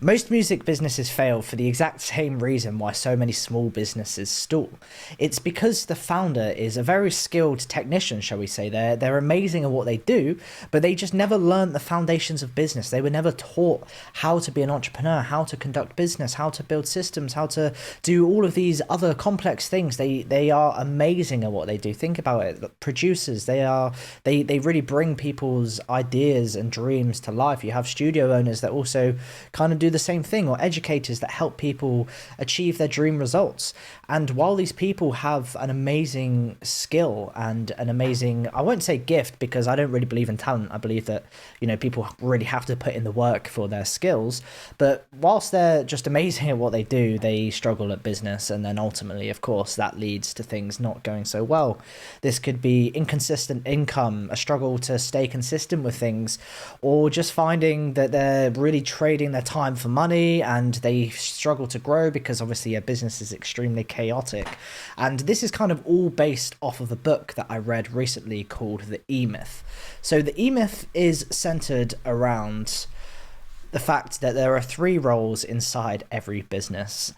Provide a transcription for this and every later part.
Most music businesses fail for the exact same reason why so many small businesses stall. It's because the founder is a very skilled technician, shall we say. They're amazing at what they do, but they just never learned the foundations of business. They were never taught how to be an entrepreneur, how to conduct business, how to build systems, how to do all of these other complex things. They are amazing at what they do. Think about it. Producers, they really bring people's ideas and dreams to life. You have studio owners that also kind of do the same thing, or educators that help people achieve their dream results. And while these people have an amazing skill and an amazing, I won't say gift, because I don't really believe in talent. I believe that, people really have to put in the work for their skills. But whilst they're just amazing at what they do, they struggle at business. And then ultimately, of course, that leads to things not going so well. This could be inconsistent income, a struggle to stay consistent with things, or just finding that they're really trading their time for money and they struggle to grow because obviously a business is extremely chaotic. And this is kind of all based off of a book that I read recently called The E-Myth. So the E-Myth is centered around the fact that there are three roles inside every business.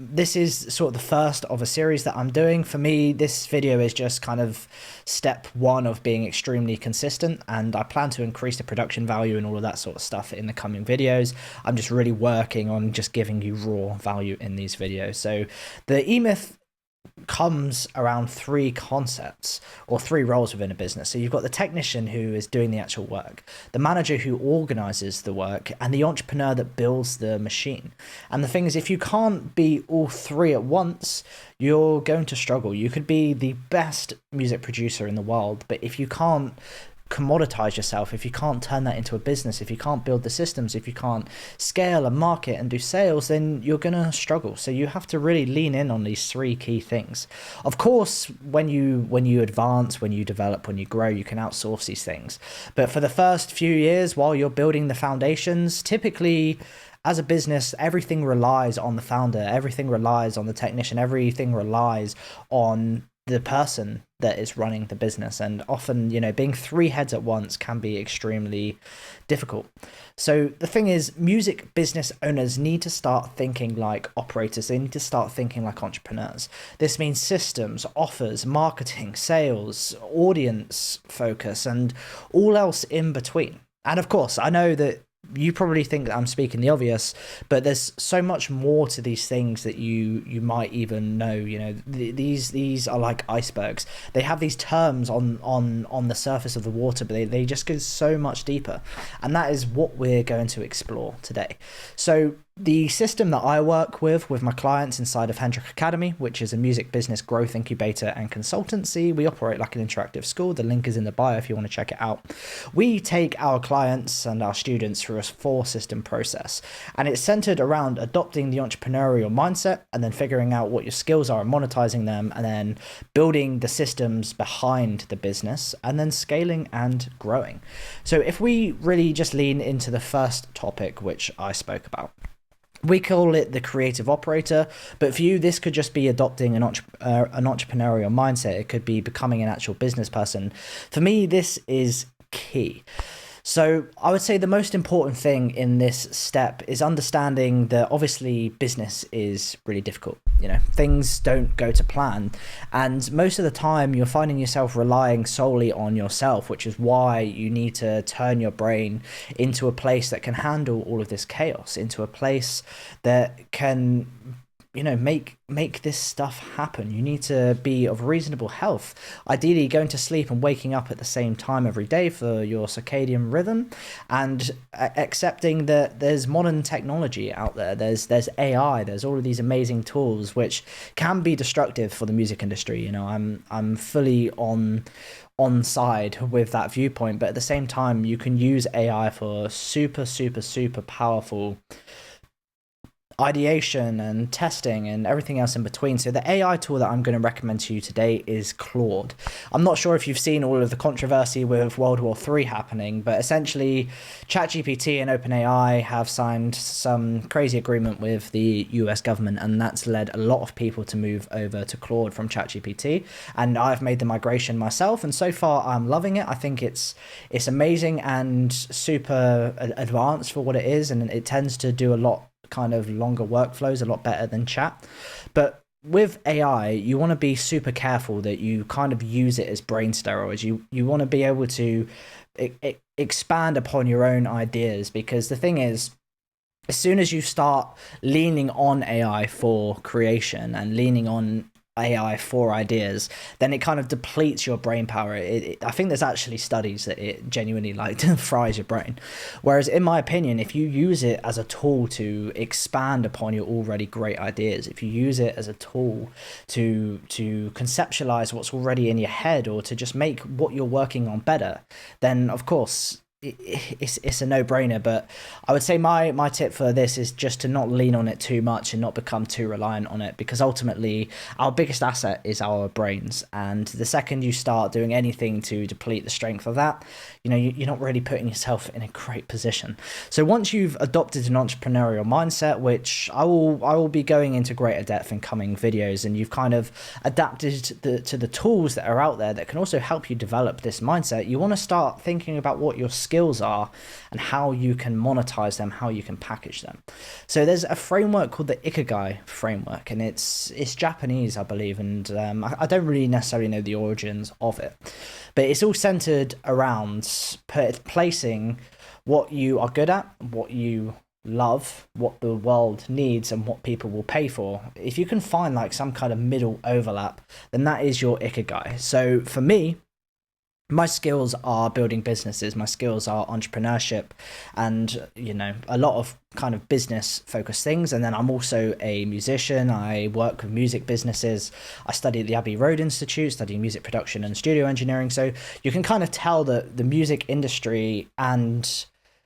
This is sort of the first of a series that I'm doing. For me, this video is just kind of step one of being extremely consistent, and I plan to increase the production value and all of that sort of stuff in the coming videos. I'm just really working on just giving you raw value in these videos. So the E-Myth comes around three concepts or three roles within a business. So you've got the technician who is doing the actual work, the manager who organizes the work, and the entrepreneur that builds the machine. And the thing is, if you can't be all three at once, you're going to struggle. You could be the best music producer in the world, but if you can't commoditize yourself, if you can't turn that into a business, if you can't build the systems, if you can't scale and market and do sales, then you're gonna struggle. So you have to really lean in on these three key things. Of course, when you advance, when you develop, when you grow, you can outsource these things, but for the first few years while you're building the foundations, typically as a business, everything relies on the founder, everything relies on the technician, everything relies on the person that is running the business. And often, being three heads at once can be extremely difficult. So the thing is, music business owners need to start thinking like operators. They need to start thinking like entrepreneurs. This means systems, offers, marketing, sales, audience focus, and all else in between. And of course, I know that you probably think that I'm speaking the obvious, but there's so much more to these things that you might even know. These are like icebergs. They have these terms on the surface of the water, but they just go so much deeper, and that is what we're going to explore today. So the system that I work with my clients inside of Hendrick Academy, which is a music business growth incubator and consultancy, we operate like an interactive school. The link is in the bio if you want to check it out. We take our clients and our students through a 4-system process, and it's centered around adopting the entrepreneurial mindset and then figuring out what your skills are and monetizing them, and then building the systems behind the business, and then scaling and growing. So if we really just lean into the first topic, which I spoke about, we call it the creative operator, but for you, this could just be adopting an entrepreneurial mindset. It could be becoming an actual business person. For me, this is key. So I would say the most important thing in this step is understanding that obviously business is really difficult. Things don't go to plan. And most of the time you're finding yourself relying solely on yourself, which is why you need to turn your brain into a place that can handle all of this chaos, into a place that can make this stuff happen. You need to be of reasonable health, ideally going to sleep and waking up at the same time every day for your circadian rhythm, and accepting that there's modern technology out there. There's AI, there's all of these amazing tools which can be destructive for the music industry. I'm fully on side with that viewpoint, but at the same time you can use AI for super powerful ideation and testing and everything else in between. So the AI tool that I'm going to recommend to you today is Claude. I'm not sure if you've seen all of the controversy with World War III happening, but essentially ChatGPT and OpenAI have signed some crazy agreement with the US government, and that's led a lot of people to move over to Claude from ChatGPT. And I've made the migration myself, and so far I'm loving it. I think it's amazing and super advanced for what it is, and it tends to do a lot kind of longer workflows a lot better than chat. But with AI, you want to be super careful that you kind of use it as brain steroids. You want to be able to expand upon your own ideas, because the thing is, as soon as you start leaning on AI for creation and leaning on AI for ideas, then it kind of depletes your brain power. I think there's actually studies that it genuinely fries your brain. Whereas in my opinion, if you use it as a tool to expand upon your already great ideas, if you use it as a tool to conceptualize what's already in your head, or to just make what you're working on better, then of course it's a no-brainer. But I would say my tip for this is just to not lean on it too much and not become too reliant on it, because ultimately our biggest asset is our brains, and the second you start doing anything to deplete the strength of that, you're not really putting yourself in a great position. So once you've adopted an entrepreneurial mindset, which I will be going into greater depth in coming videos, and you've kind of adapted to the tools that are out there that can also help you develop this mindset, you want to start thinking about what your skills are and how you can monetize them, how you can package them. So there's a framework called the Ikigai framework, and it's Japanese, I believe, and I don't really necessarily know the origins of it, but it's all centered around placing what you are good at, what you love, what the world needs, and what people will pay for. If you can find some kind of middle overlap, then that is your Ikigai. So for me, my skills are building businesses, my skills are entrepreneurship, and a lot of kind of business focused things. And then I'm also a musician. I work with music businesses. I study at the Abbey Road Institute, studying music production and studio engineering. So you can kind of tell that the music industry and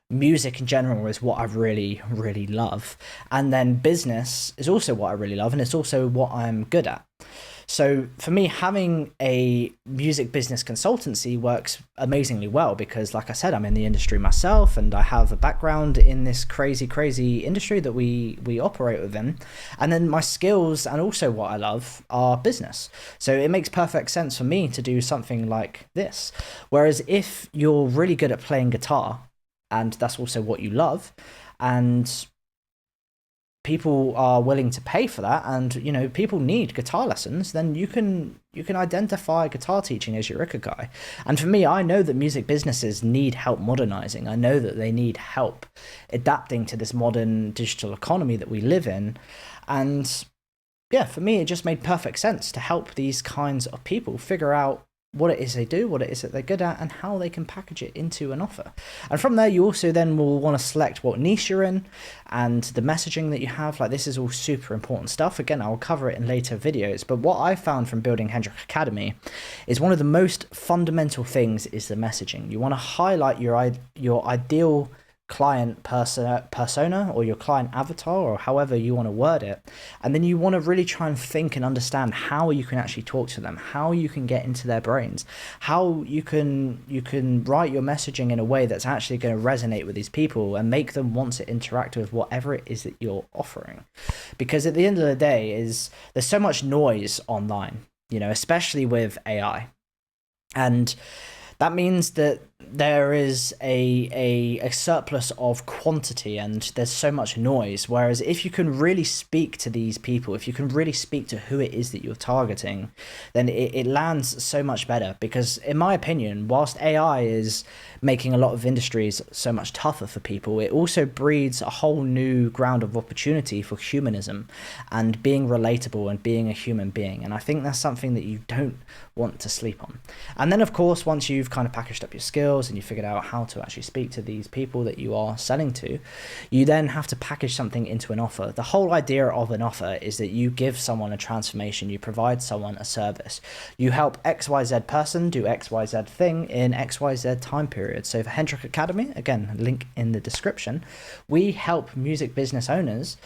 music in general is what I really, really love. And then business is also what I really love, and it's also what I'm good at. So for me, having a music business consultancy works amazingly well, because like I said, I'm in the industry myself, and I have a background in this crazy industry that we operate within. And then my skills and also what I love are business. So it makes perfect sense for me to do something like this. Whereas if you're really good at playing guitar, and that's also what you love, and people are willing to pay for that, and people need guitar lessons, then you can identify guitar teaching as your Ikigai. And for me, I know that music businesses need help modernizing. I know that they need help adapting to this modern digital economy that we live in. And yeah, for me, it just made perfect sense to help these kinds of people figure out what it is they do, what it is that they're good at, and how they can package it into an offer. And from there, you also then will want to select what niche you're in and the messaging that you have. This is all super important stuff. Again, I'll cover it in later videos, but what I found from building Hendrick Academy is one of the most fundamental things is the messaging. You want to highlight your ideal client persona, or your client avatar, or however you want to word it, and then you want to really try and think and understand how you can actually talk to them, how you can get into their brains, how you can write your messaging in a way that's actually going to resonate with these people and make them want to interact with whatever it is that you're offering. Because at the end of the day, there's so much noise online, especially with AI, and that means that there is a surplus of quantity, and there's so much noise. Whereas if you can really speak to these people, if you can really speak to who it is that you're targeting, then it lands so much better. Because in my opinion, whilst AI is making a lot of industries so much tougher for people, it also breeds a whole new ground of opportunity for humanism and being relatable and being a human being. And I think that's something that you don't want to sleep on. And then of course, once you've kind of packaged up your skills and you figured out how to actually speak to these people that you are selling to, you then have to package something into an offer. The whole idea of an offer is that you give someone a transformation, you provide someone a service, you help XYZ person do XYZ thing in XYZ time period. So for Hendrick Academy, again, link in the description, we help music business owners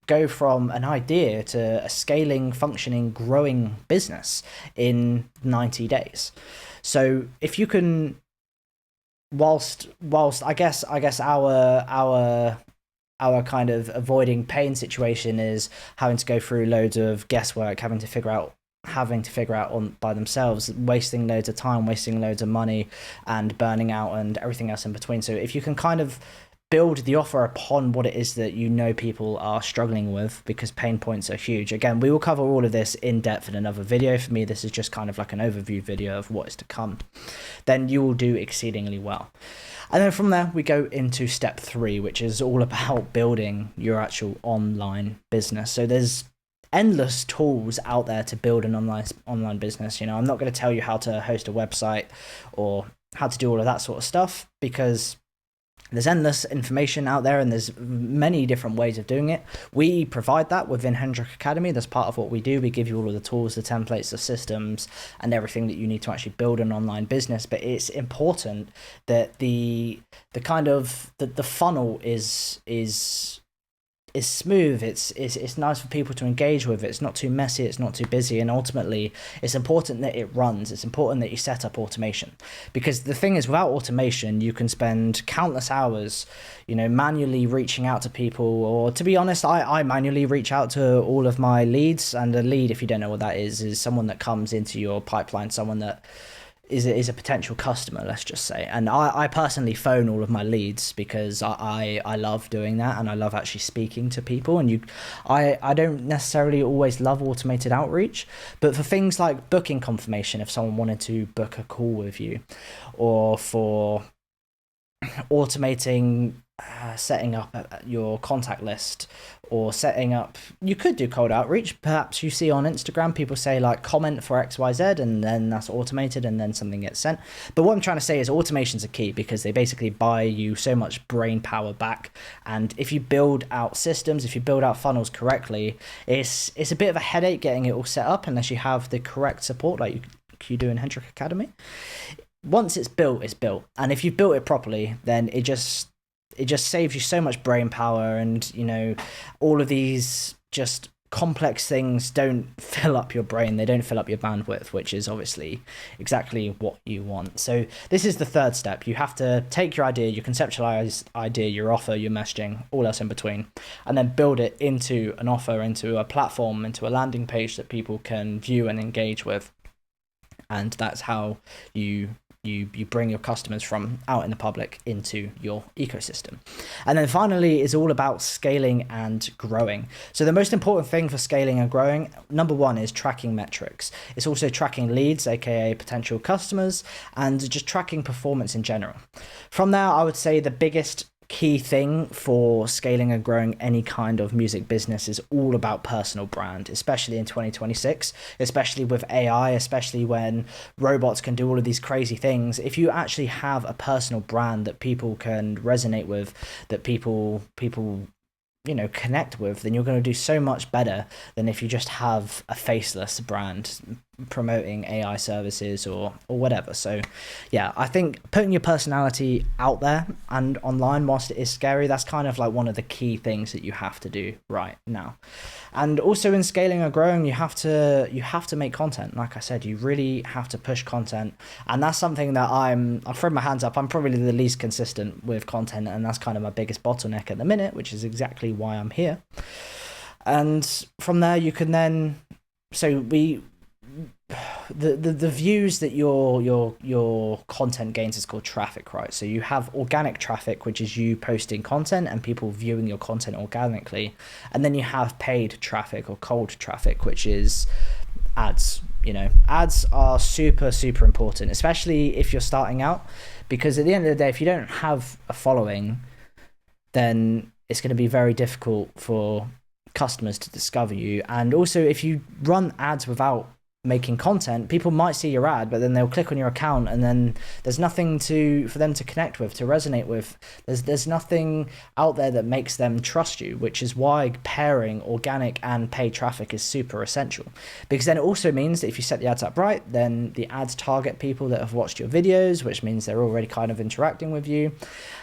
go from an idea to a scaling, functioning, growing business in 90 days. So if you can, whilst I guess our kind of avoiding pain situation is having to go through loads of guesswork, having to figure out on by themselves, wasting loads of time, wasting loads of money, and burning out and everything else in between. So if you can kind of build the offer upon what it is that you know people are struggling with, because pain points are huge. Again, we will cover all of this in depth in another video. For me, this is just kind of like an overview video of what is to come. Then you will do exceedingly well. And then from there, we go into step 3, which is all about building your actual online business. So there's endless tools out there to build an online business. I'm not going to tell you how to host a website or how to do all of that sort of stuff, because there's endless information out there and there's many different ways of doing it. We provide that within Hendrick Academy. That's part of what we do. We give you all of the tools, the templates, the systems, and everything that you need to actually build an online business. But it's important that the funnel is smooth. It's nice for people to engage with. It's not too messy, it's not too busy, and ultimately it's important that it runs. It's important that you set up automation, because the thing is, without automation you can spend countless hours manually reaching out to people. Or to be honest, I manually reach out to all of my leads, and a lead, if you don't know what that is someone that comes into your pipeline, someone that is a potential customer, let's just say. And I personally phone all of my leads, because I love doing that, and I love actually speaking to people. And I don't necessarily always love automated outreach, but for things like booking confirmation, if someone wanted to book a call with you, or for automating setting up your contact list, or setting up, you could do cold outreach. Perhaps you see on Instagram people say like comment for XYZ, and then that's automated and then something gets sent. But what I'm trying to say is automations are key, because they basically buy you so much brain power back. And if you build out systems, if you build out funnels correctly, it's a bit of a headache getting it all set up unless you have the correct support like you do in Hendrick Academy. Once it's built, it's built. And if you've built it properly, then it just saves you so much brain power. And all of these just complex things don't fill up your brain, they don't fill up your bandwidth, which is obviously exactly what you want. So this is the third step. You have to take your idea, your conceptualized idea, your offer, your messaging, all else in between, and then build it into an offer, into a platform, into a landing page that people can view and engage with. And that's how you bring your customers from out in the public into your ecosystem. And then finally is all about scaling and growing. So the most important thing for scaling and growing, number one, is tracking metrics. It's also tracking leads, aka potential customers, and just tracking performance in general. From there, I would say the biggest key thing for scaling and growing any kind of music business is all about personal brand, especially in 2026, especially with AI, especially when robots can do all of these crazy things. If you actually have a personal brand that people can resonate with, that people connect with, then you're going to do so much better than if you just have a faceless brand promoting AI services or whatever. So yeah, I think putting your personality out there and online, whilst it is scary, that's kind of like one of the key things that you have to do right now. And also in scaling or growing, you have to make content. Like I said, you really have to push content, and that's something that I'll throw my hands up, I'm probably the least consistent with content, and that's kind of my biggest bottleneck at the minute, which is exactly why I'm here. And from there you can then, the views that your content gains is called traffic, right? So you have organic traffic, which is you posting content and people viewing your content organically, and then you have paid traffic or cold traffic, which is ads. Ads are super important, especially if you're starting out, because at the end of the day, if you don't have a following, then it's going to be very difficult for customers to discover you. And also, if you run ads without making content, people might see your ad, but then they'll click on your account, and then there's nothing for them to connect with, to resonate with. There's nothing out there that makes them trust you, which is why pairing organic and paid traffic is super essential. Because then it also means that if you set the ads up right, then the ads target people that have watched your videos, which means they're already kind of interacting with you.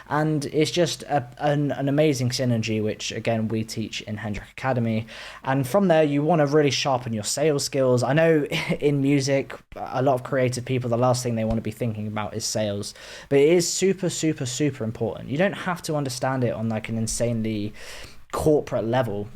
And it's just an amazing synergy, which again we teach in Hendrick Academy. And from there, you want to really sharpen your sales skills. I know in music, a lot of creative people, the last thing they want to be thinking about is sales, but it is super, super, super important. You don't have to understand it on like an insanely corporate level,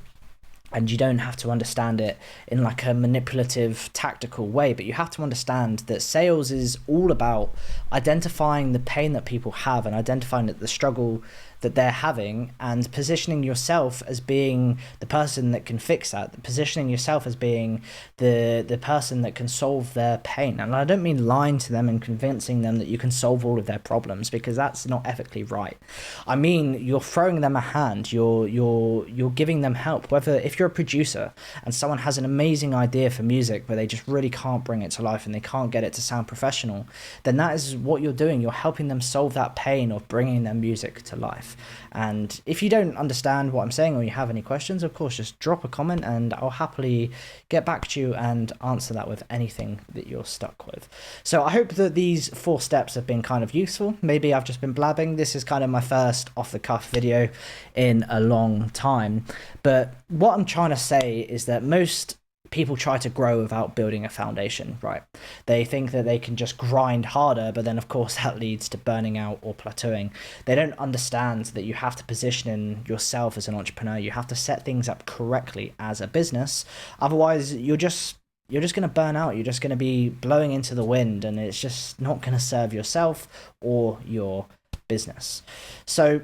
and you don't have to understand it in like a manipulative, tactical way, but you have to understand that sales is all about identifying the pain that people have and identifying that the struggle that they're having, and positioning yourself as being the person that can fix that, positioning yourself as being the person that can solve their pain. And I don't mean lying to them and convincing them that you can solve all of their problems, because that's not ethically right. I mean, you're throwing them a hand, you're giving them help. Whether if you're a producer and someone has an amazing idea for music but they just really can't bring it to life and they can't get it to sound professional, then that is what you're doing. You're helping them solve that pain of bringing their music to life. And if you don't understand what I'm saying or you have any questions, of course, just drop a comment and I'll happily get back to you and answer that with anything that you're stuck with. So I hope that these 4 steps have been kind of useful. Maybe I've just been blabbing. This is kind of my first off-the-cuff video in a long time. But what I'm trying to say is that most people try to grow without building a foundation, right? They think that they can just grind harder, but then of course that leads to burning out or plateauing. They don't understand that you have to position yourself as an entrepreneur. You have to set things up correctly as a business. Otherwise, you're just going to burn out. You're just going to be blowing into the wind, and it's just not going to serve yourself or your business. So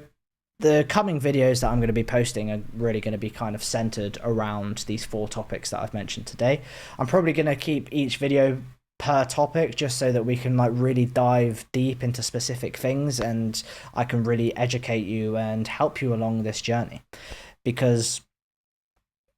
the coming videos that I'm going to be posting are really going to be kind of centered around these 4 topics that I've mentioned today. I'm probably going to keep each video per topic just so that we can like really dive deep into specific things and I can really educate you and help you along this journey, because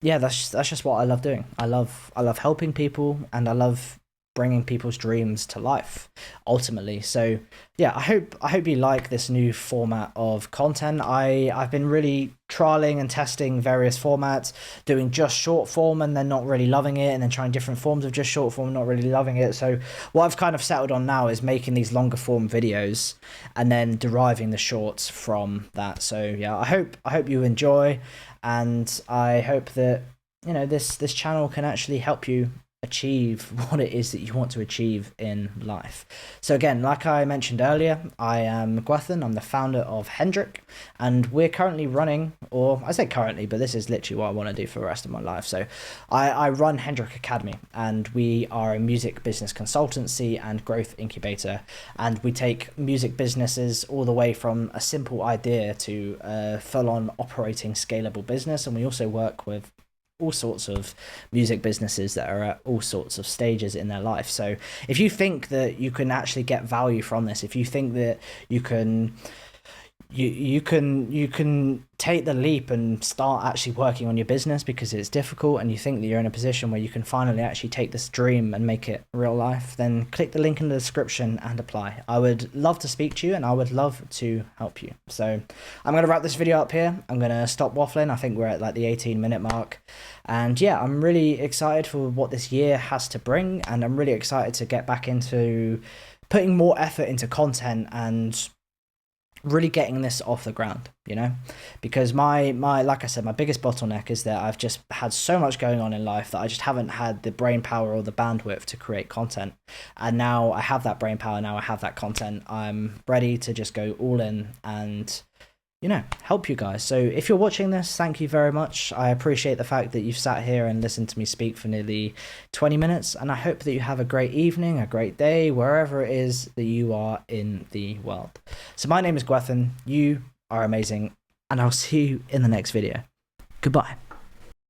yeah, that's just what I love doing. I love helping people, and I love bringing people's dreams to life ultimately. So yeah, I hope you like this new format of content. I've been really trialing and testing various formats, doing just short form and then not really loving it, and then trying different forms of just short form, not really loving it. So what I've kind of settled on now is making these longer form videos and then deriving the shorts from that. So yeah, I hope you enjoy, and I hope that, you know, this channel can actually help you achieve what it is that you want to achieve in life. So again, like I mentioned earlier, I am Gwethan. I'm the founder of Hendrick, and we're currently running, or I say currently, but this is literally what I want to do for the rest of my life. So I run Hendrick Academy, and we are a music business consultancy and growth incubator, and we take music businesses all the way from a simple idea to a full-on operating scalable business. And we also work with all sorts of music businesses that are at all sorts of stages in their life. So if you think that you can actually get value from this, if you think that you can take the leap and start actually working on your business because it's difficult, and you think that you're in a position where you can finally actually take this dream and make it real life, then click the link in the description and apply. I would love to speak to you, and I would love to help you. So I'm going to wrap this video up here. I'm going to stop waffling. I think we're at like the 18-minute mark. And yeah, I'm really excited for what this year has to bring, and I'm really excited to get back into putting more effort into content and really getting this off the ground, you know, because my like I said, my biggest bottleneck is that I've just had so much going on in life that I just haven't had the brain power or the bandwidth to create content. And now I have that brain power, now I have that content, I'm ready to just go all in and, you know, help you guys. So if you're watching this, thank you very much. I appreciate the fact that you've sat here and listened to me speak for nearly 20 minutes, and I hope that you have a great evening, a great day, wherever it is that you are in the world. So my name is Gwethan, you are amazing, and I'll see you in the next video. Goodbye.